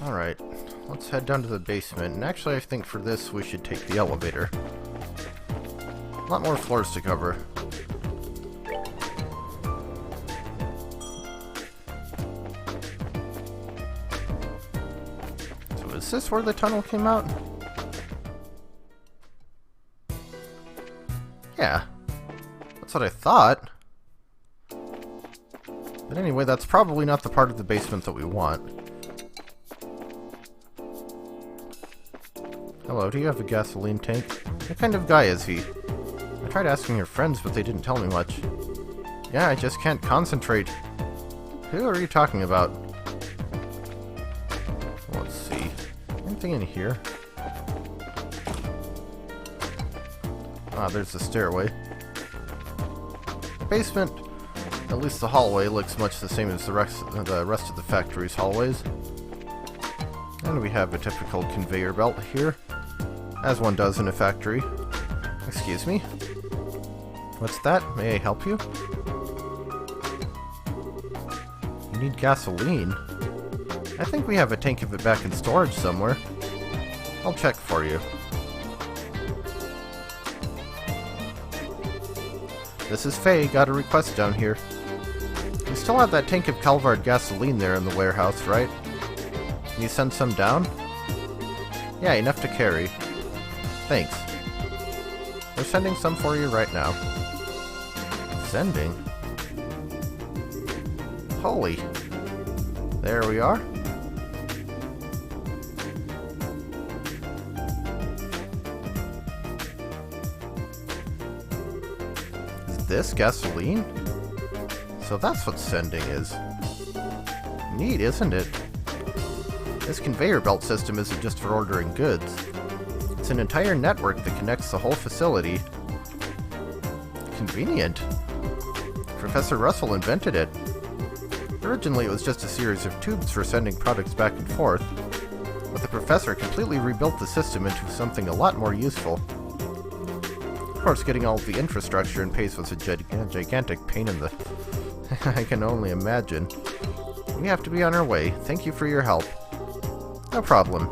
Alright, let's head down to the basement, and actually I think for this we should take the elevator. A lot more floors to cover. So is this where the tunnel came out? Yeah, that's what I thought. But anyway, that's probably not the part of the basement that we want. Hello, do you have a gasoline tank? What kind of guy is he? I tried asking your friends, but they didn't tell me much. Yeah, I just can't concentrate. Who are you talking about? Let's see. Anything in here? Ah, there's the stairway. Basement, at least the hallway, looks much the same as the rest of the factory's hallways. And we have a typical conveyor belt here, as one does in a factory. Excuse me? What's that? May I help you? You need gasoline? I think we have a tank of it back in storage somewhere. I'll check for you. This is Faye, got a request down here. You still have that tank of Calvard gasoline there in the warehouse, right? Can you send some down? Yeah, enough to carry. Thanks. We're sending some for you right now. Sending? Holy. There we are. Is this gasoline? So that's what sending is. Neat, isn't it? This conveyor belt system isn't just for ordering goods. It's an entire network that connects the whole facility. Convenient. Professor Russell invented it. Originally it was just a series of tubes for sending products back and forth, but the professor completely rebuilt the system into something a lot more useful. Of course, getting all of the infrastructure in place was a gigantic pain in the... I can only imagine. We have to be on our way. Thank you for your help. No problem.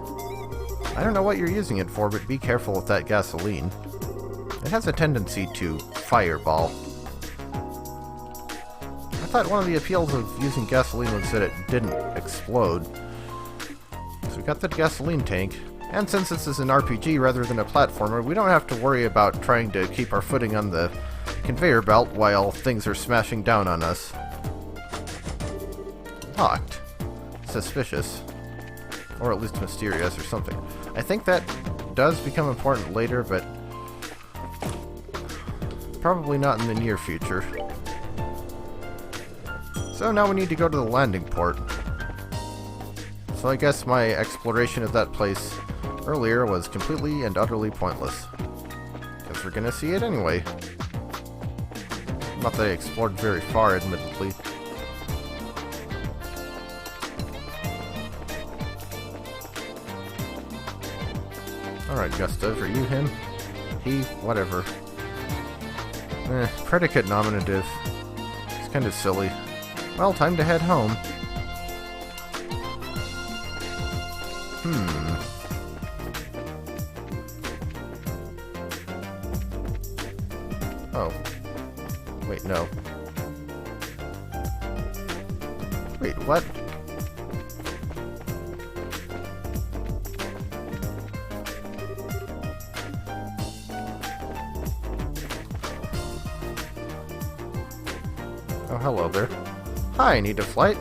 I don't know what you're using it for, but be careful with that gasoline. It has a tendency to fireball. I thought one of the appeals of using gasoline was that it didn't explode. So we got the gasoline tank, and since this is an RPG rather than a platformer, we don't have to worry about trying to keep our footing on the conveyor belt while things are smashing down on us. Locked. Suspicious. Or at least mysterious or something. I think that does become important later, but probably not in the near future. So now we need to go to the landing port. So I guess my exploration of that place earlier was completely and utterly pointless. Because we're gonna see it anyway. Not that I explored very far, admittedly. Alright, Gustav, are you him? He? Whatever. Predicate nominative. It's kind of silly. Well, time to head home. Oh. Wait, no. Wait, what? Oh, hello there. Hi, need a flight?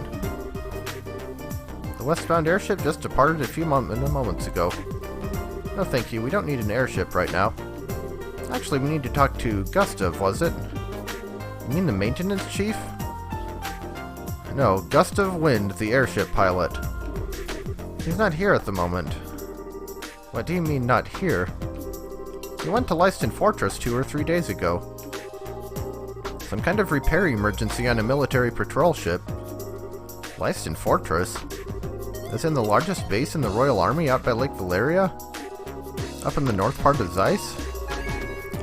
The westbound airship just departed a few moments ago. No thank you, we don't need an airship right now. Actually, we need to talk to Gustav, was it? You mean the maintenance chief? No, Gustav Wind, the airship pilot. He's not here at the moment. What do you mean, not here? He went to Leiston Fortress 2 or 3 days ago. Some kind of repair emergency on a military patrol ship. Leiston Fortress? As in the largest base in the Royal Army out by Lake Valeria? Up in the north part of Zeiss?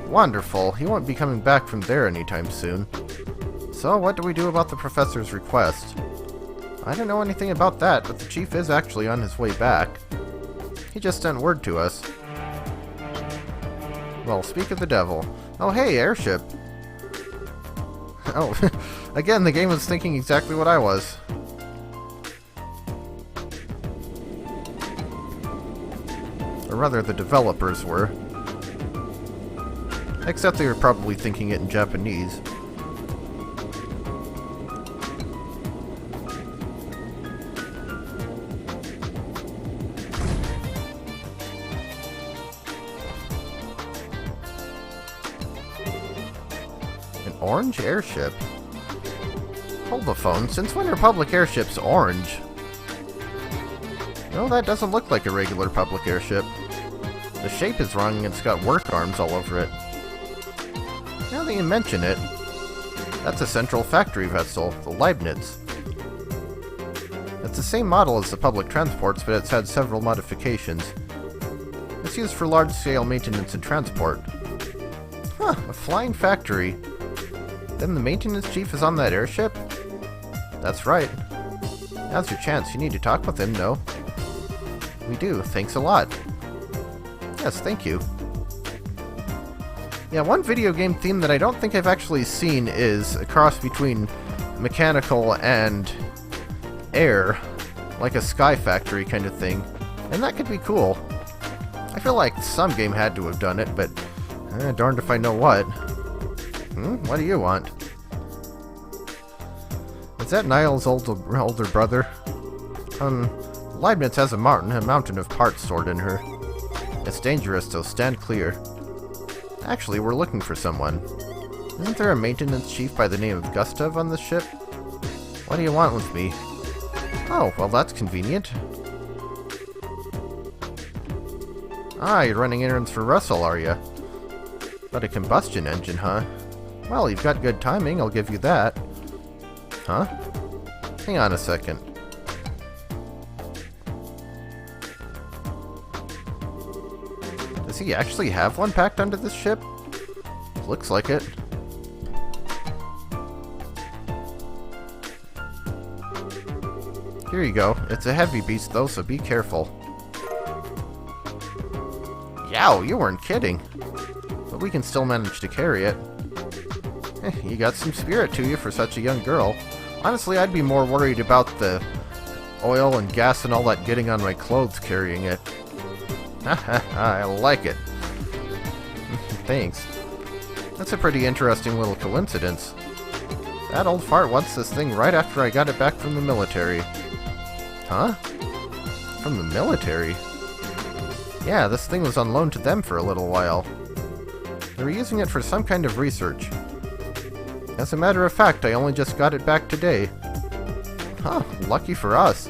Wonderful. He won't be coming back from there anytime soon. So, what do we do about the professor's request? I don't know anything about that, but the chief is actually on his way back. He just sent word to us. Well, speak of the devil. Oh, hey, airship. Oh, again, the game was thinking exactly what I was. Or rather, the developers were. Except they were probably thinking it in Japanese. An orange airship? Hold the phone. Since when are public airships orange? No, that doesn't look like a regular public airship. The shape is wrong and it's got work arms all over it. Now that you mention it, that's a central factory vessel, the Leibniz. It's the same model as the public transports, but it's had several modifications. It's used for large-scale maintenance and transport. Huh, a flying factory. Then the maintenance chief is on that airship? That's right. Now's your chance. You need to talk with him, no? We do. Thanks a lot. Yes, thank you. Yeah, one video game theme that I don't think I've actually seen is a cross between mechanical and air, like a Sky Factory kind of thing, and that could be cool. I feel like some game had to have done it, but darned if I know what. What do you want? Is that Niall's older brother? Leibniz has a mountain of parts stored in her. It's dangerous, so stand clear. Actually, we're looking for someone. Isn't there a maintenance chief by the name of Gustav on this ship? What do you want with me? Oh, well that's convenient. Ah, you're running errands for Russell, are you? But a combustion engine, huh? Well, you've got good timing, I'll give you that. Huh? Hang on a second. Does he actually have one packed onto this ship? Looks like it. Here you go. It's a heavy beast though, so be careful. Yow, you weren't kidding. But we can still manage to carry it. You got some spirit to you for such a young girl. Honestly, I'd be more worried about the oil and gas and all that getting on my clothes carrying it. I like it. Thanks. That's a pretty interesting little coincidence. That old fart wants this thing right after I got it back from the military. Huh? From the military? Yeah, this thing was on loan to them for a little while. They were using it for some kind of research. As a matter of fact, I only just got it back today. Huh, lucky for us.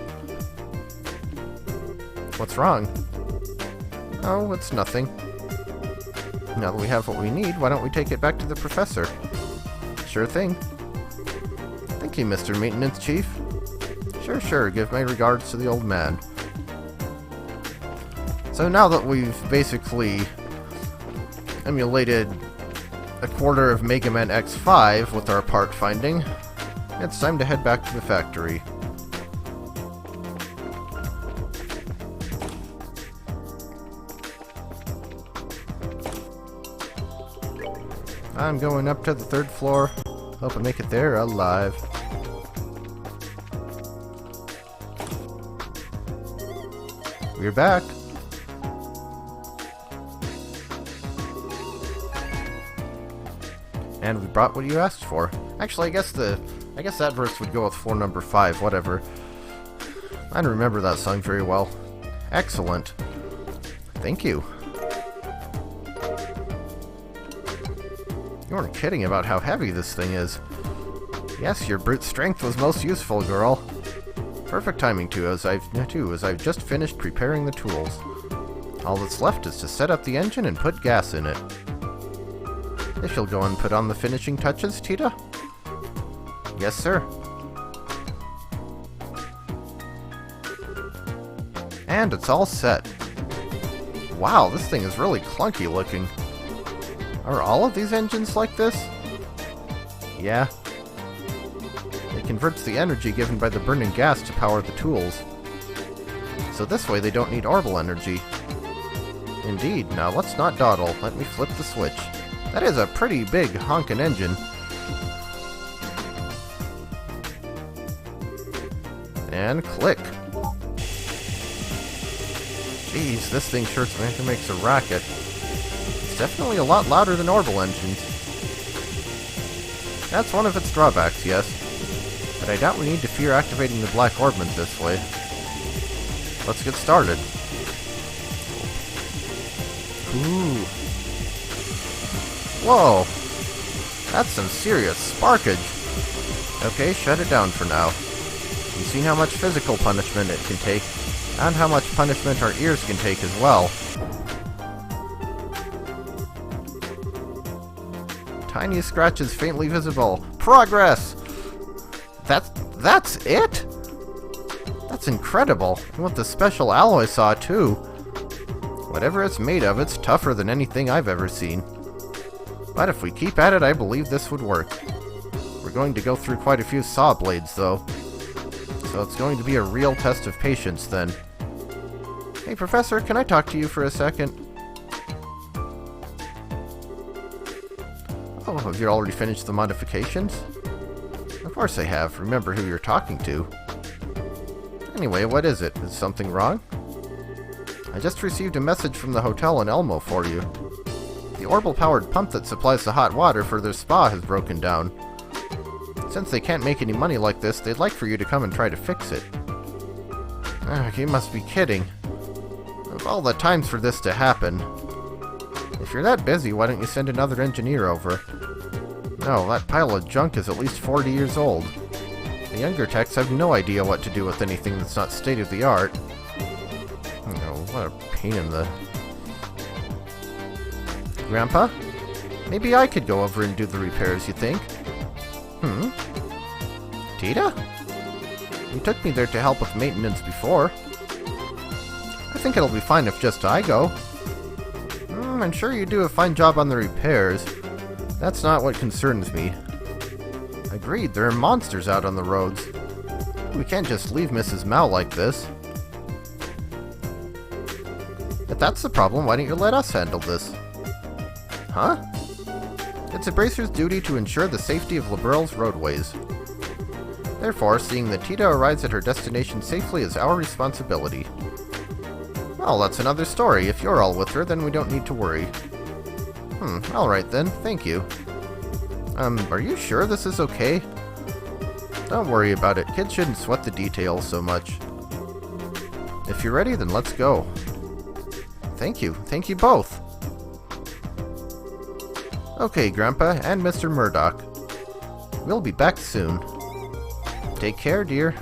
What's wrong? Oh, it's nothing. Now that we have what we need, why don't we take it back to the professor? Sure thing. Thank you, Mr. Maintenance Chief. Sure, give my regards to the old man. So now that we've basically emulated a quarter of Mega Man X5 with our part finding, it's time to head back to the factory. I'm going up to the 3rd floor. Hope I make it there alive. We're back. And we brought what you asked for. Actually, I guess that verse would go with floor number 5, whatever. I don't remember that song very well. Excellent. Thank you. You weren't kidding about how heavy this thing is. Yes, your brute strength was most useful, girl. Perfect timing too, as I've just finished preparing the tools. All that's left is to set up the engine and put gas in it. If you'll go and put on the finishing touches, Tita? Yes, sir. And it's all set. Wow, this thing is really clunky looking. Are all of these engines like this? Yeah. It converts the energy given by the burning gas to power the tools. So this way they don't need orbital energy. Indeed. Now let's not dawdle. Let me flip the switch. That is a pretty big honkin' engine. And click. Jeez, this thing sure makes a racket. It's definitely a lot louder than orbital engines. That's one of its drawbacks, yes. But I doubt we need to fear activating the black orbment this way. Let's get started. Ooh. Whoa! That's some serious sparkage. Okay, shut it down for now. You've seen how much physical punishment it can take, and how much punishment our ears can take as well. Tiny scratches faintly visible. Progress! That's it? That's incredible. And with the special alloy saw, too. Whatever it's made of, it's tougher than anything I've ever seen. But if we keep at it, I believe this would work. We're going to go through quite a few saw blades, though. So it's going to be a real test of patience, then. Hey, Professor, can I talk to you for a second? Oh, have you already finished the modifications? Of course I have. Remember who you're talking to. Anyway, what is it? Is something wrong? I just received a message from the hotel in Elmo for you. The orbital-powered pump that supplies the hot water for their spa has broken down. Since they can't make any money like this, they'd like for you to come and try to fix it. You must be kidding. Of all the times for this to happen. If you're that busy, why don't you send another engineer over? No, that pile of junk is at least 40 years old. The younger techs have no idea what to do with anything that's not state-of-the-art. Oh, what a pain in the... Grandpa? Maybe I could go over and do the repairs, you think? Tita? You took me there to help with maintenance before. I think it'll be fine if just I go. I'm sure you do a fine job on the repairs. That's not what concerns me. Agreed, there are monsters out on the roads. We can't just leave Mrs. Mao like this. If that's the problem, why don't you let us handle this? Huh? It's a bracer's duty to ensure the safety of Liberal's roadways. Therefore, seeing that Tita arrives at her destination safely is our responsibility. Well, that's another story. If you're all with her, then we don't need to worry. Alright then, thank you. Are you sure this is okay? Don't worry about it. Kids shouldn't sweat the details so much. If you're ready, then let's go. Thank you. Thank you both. Okay, Grandpa and Mr. Murdoch. We'll be back soon. Take care, dear.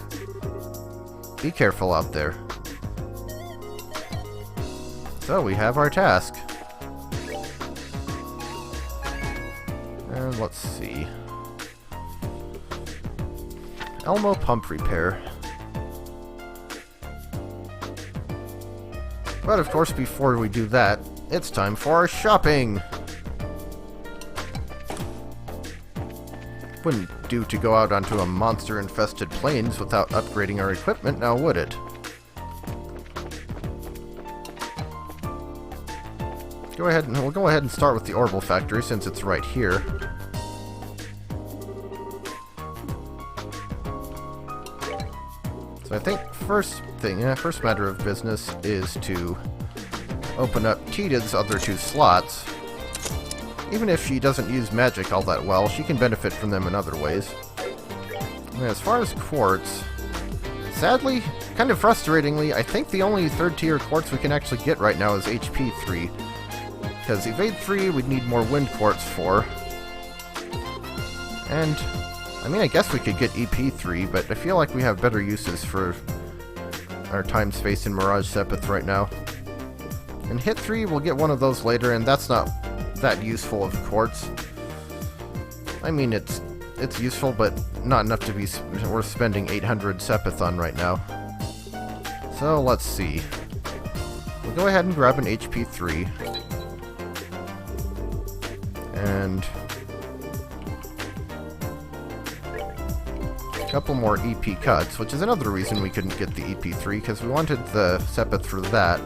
Be careful out there. So, we have our task. And let's see. Elmo pump repair. But of course, before we do that, it's time for our shopping! Wouldn't do to go out onto a monster-infested plains without upgrading our equipment, now would it? We'll go ahead and start with the orbital factory since it's right here. So I think first matter of business is to open up Tita's other two slots. Even if she doesn't use magic all that well, she can benefit from them in other ways. And as far as quartz, sadly, kind of frustratingly, I think the only third-tier quartz we can actually get right now is HP 3. Because Evade 3 we'd need more Wind Quartz for. And, I mean, I guess we could get EP 3, but I feel like we have better uses for our time, space, and Mirage Sepith right now. And Hit 3, we'll get one of those later, and that's not that useful of quartz. I mean, it's useful, but not enough to be worth spending 800 Sepith on right now. So, let's see. We'll go ahead and grab an HP 3. And couple more EP cuts, which is another reason we couldn't get the EP3, because we wanted the Sepith for that,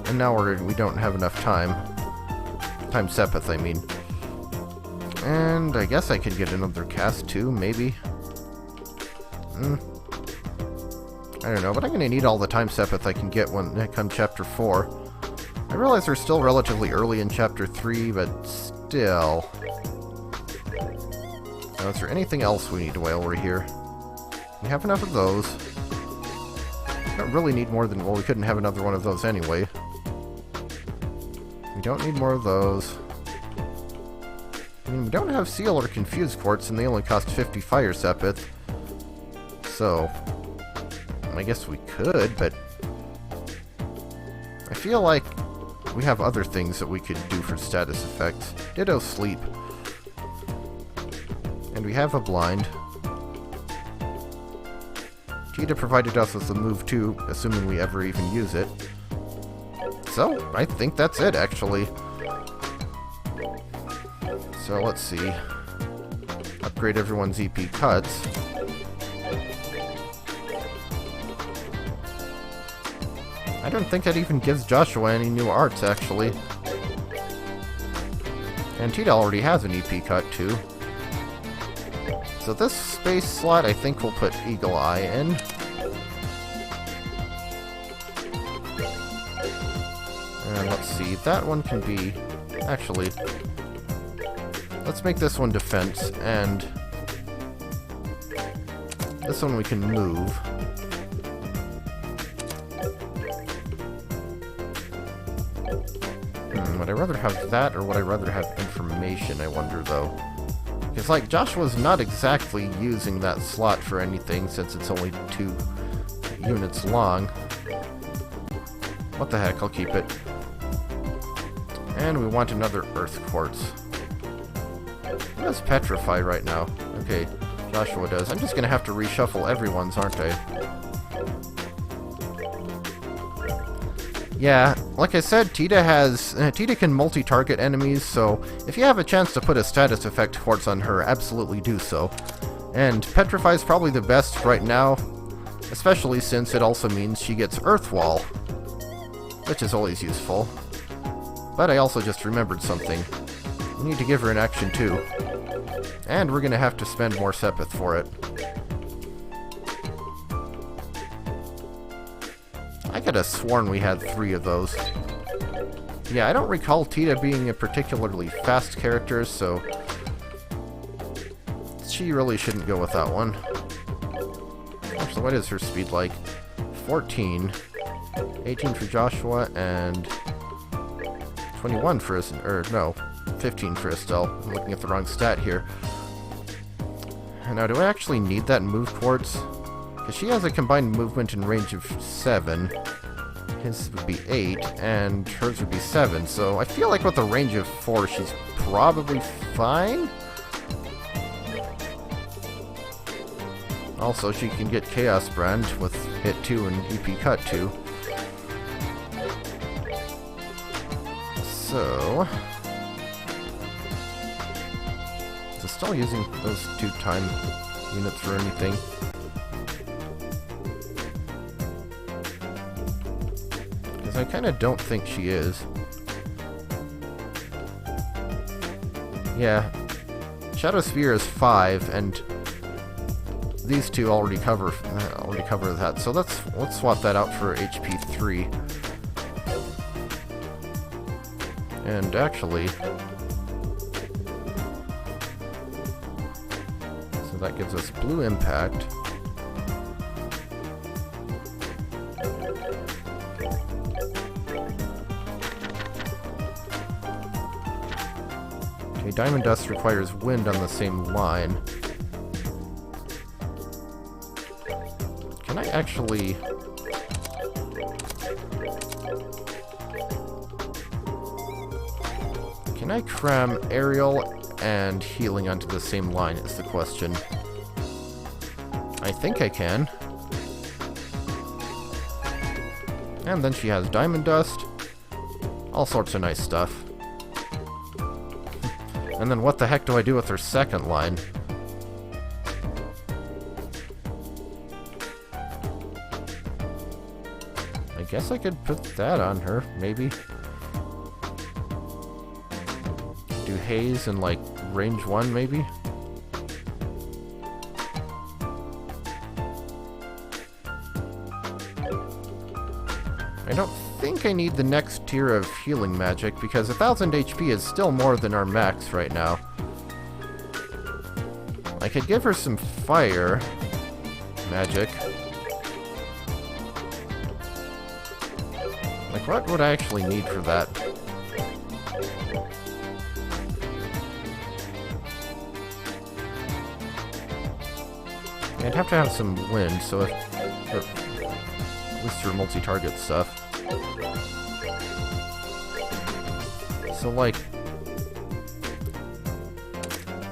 and now we don't have enough time. Time Sepith, I mean. And I guess I could get another cast too, maybe. I don't know, but I'm going to need all the time Sepith I can get when it comes Chapter 4. I realize we're still relatively early in Chapter 3, but still. Now, is there anything else we need while we're here? We have enough of those. We don't really need more than... Well, we couldn't have another one of those anyway. We don't need more of those. I mean, we don't have Seal or Confused Quartz, and they only cost 50 Fire Sepith. So... I guess we could, but I feel like we have other things that we could do for status effects. Ditto Sleep. And we have a blind. Tita provided us with the move too, assuming we ever even use it. So, I think that's it, actually. So, let's see. Upgrade everyone's EP cuts. I don't think that even gives Joshua any new arts, actually. And Tita already has an EP cut, too. So this space slot, I think we'll put Eagle Eye in. And let's see, that one can be... Actually, let's make this one defense, and this one we can move. Would I rather have that, or would I rather have information, I wonder, though? Because, like, Joshua's not exactly using that slot for anything, since it's only 2 units long. What the heck, I'll keep it. And we want another Earth Quartz. Who has Petrify right now? Okay, Joshua does. I'm just gonna have to reshuffle everyone's, aren't I? Yeah, like I said, Tita can multi-target enemies, so if you have a chance to put a status effect quartz on her, absolutely do so. And Petrify is probably the best right now, especially since it also means she gets Earth Wall, which is always useful. But I also just remembered something. We need to give her an action too. And we're gonna have to spend more Sepith for it. I could have sworn we had 3 of those. Yeah, I don't recall Tita being a particularly fast character, so she really shouldn't go with that one. Actually, what is her speed like? 14. 18 for Joshua, and 21 for no, 15 for Estelle. I'm looking at the wrong stat here. And now, do I actually need that move quartz? Because she has a combined movement and range of 7. His would be 8, and hers would be 7. So I feel like with a range of 4, she's probably fine. Also, she can get Chaos Brand with hit 2 and EP cut 2. So... is it still using those 2 time units for anything? I kind of don't think she is. Yeah. Shadow Sphere is 5, and these 2 already cover that. So let's swap that out for HP 3. And actually, so that gives us blue impact. Diamond Dust requires wind on the same line. Can I actually... can I cram aerial and healing onto the same line is the question. I think I can. And then she has Diamond Dust. All sorts of nice stuff. And then what the heck do I do with her second line? guess I could put that on her, maybe. Do haze and, like, range 1, maybe? I don't think I need the next tier of healing magic, because 1000 HP is still more than our max right now. I could give her some fire magic. Like, what would I actually need for that? I'd have to have some wind, so if... at least for multi-target stuff. So, like...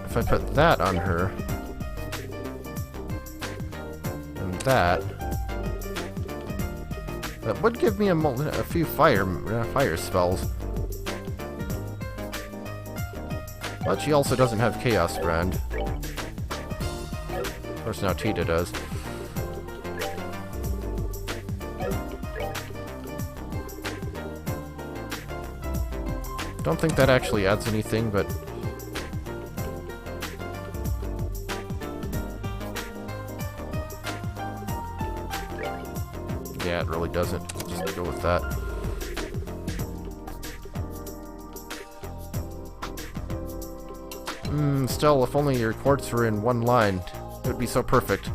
if I put that on her... and that... that would give me a few fire spells. But she also doesn't have Chaos Brand. Of course, now Tita does. Don't think that actually adds anything, but... yeah, it really doesn't. Just go with that. Still, if only your quartz were in one line, it would be so perfect.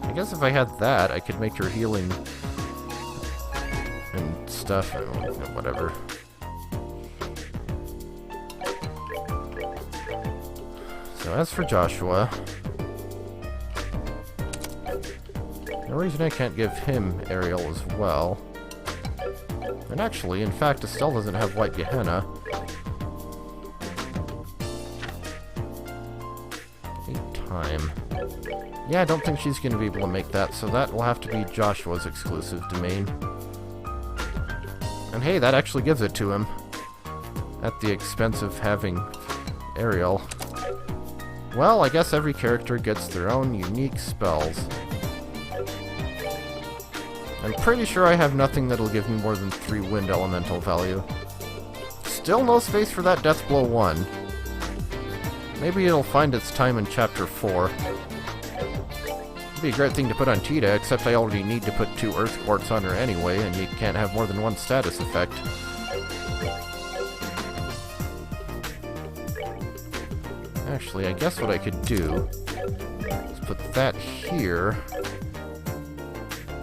I guess if I had that, I could make her healing and stuff, whatever. So as for Joshua, no reason I can't give him Ariel as well. And actually, in fact, Estelle doesn't have White Gehenna. 8 time. Yeah, I don't think she's going to be able to make that, so that will have to be Joshua's exclusive domain. And hey, that actually gives it to him. At the expense of having Ariel. Well, I guess every character gets their own unique spells. I'm pretty sure I have nothing that'll give me more than 3 wind elemental value. Still no space for that Death Blow 1. Maybe it'll find its time in Chapter 4. It'd be a great thing to put on Tita, except I already need to put 2 Earth Quartz on her anyway, and you can't have more than 1 status effect. Actually, I guess what I could do is put that here.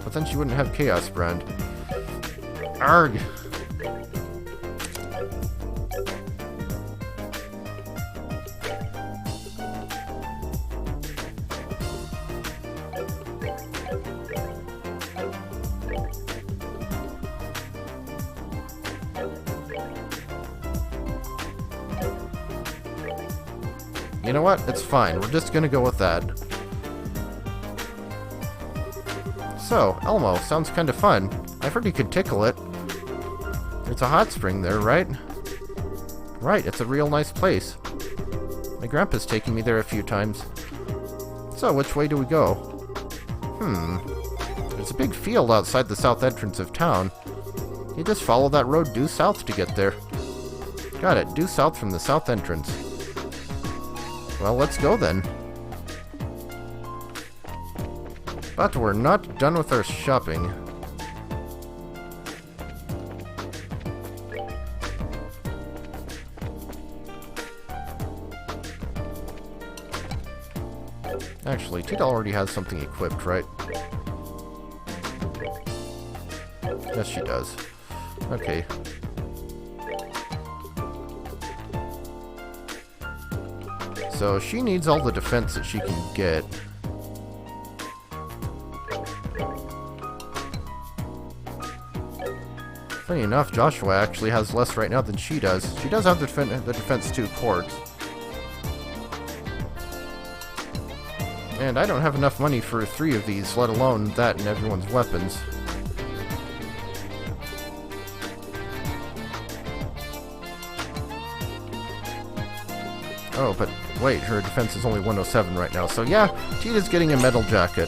But then she wouldn't have Chaos Brand. Arg! You know what? It's fine. We're just gonna go with that. So, Elmo, sounds kind of fun. I've heard you could tickle it. It's a hot spring there, right? Right, it's a real nice place. My grandpa's taken me there a few times. So, which way do we go? There's a big field outside the south entrance of town. You just follow that road due south to get there. Got it, due south from the south entrance. Well, let's go then. But we're not done with our shopping. Actually, Tita already has something equipped, right? Yes, she does. Okay. So she needs all the defense that she can get. Funny enough, Joshua actually has less right now than she does. She does have the defense 2 quartz. And I don't have enough money for 3 of these, let alone that and everyone's weapons. Oh, but wait, her defense is only 107 right now, so yeah, Tita's getting a metal jacket.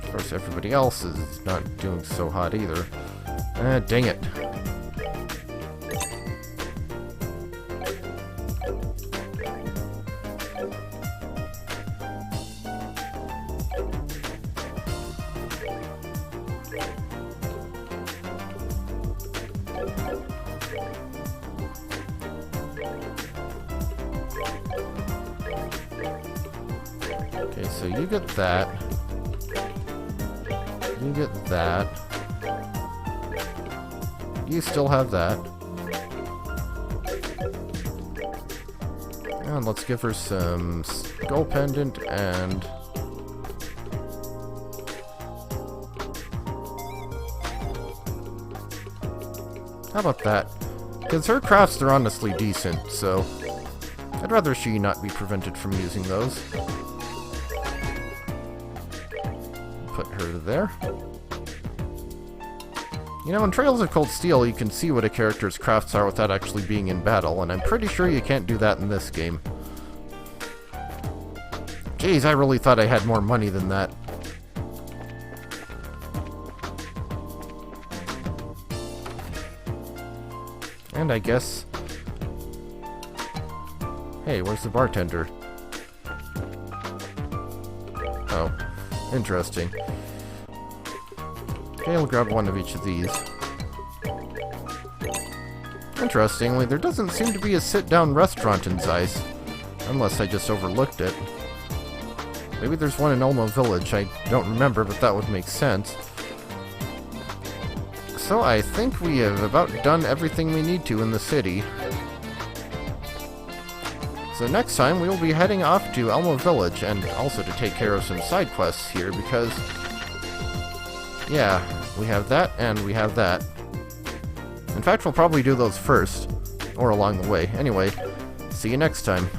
Of course, everybody else is not doing so hot either. Dang it. Okay, so you get that. You get that. You still have that. And let's give her some skull pendant and... How about that? Because her crafts are honestly decent, so... I'd rather she not be prevented from using those. Put her there. You know, in Trails of Cold Steel, you can see what a character's crafts are without actually being in battle, and I'm pretty sure you can't do that in this game. Jeez, I really thought I had more money than that. And I guess... Hey, where's the bartender? Oh, interesting. Okay, I'll grab one of each of these. Interestingly, there doesn't seem to be a sit-down restaurant in Zeiss. Unless I just overlooked it. Maybe there's one in Ulmo Village, I don't remember, but that would make sense. So I think we have about done everything we need to in the city. So next time we will be heading off to Ulmo Village, and also to take care of some side quests here, because... yeah, we have that, and we have that. In fact, we'll probably do those first, or along the way. Anyway, see you next time.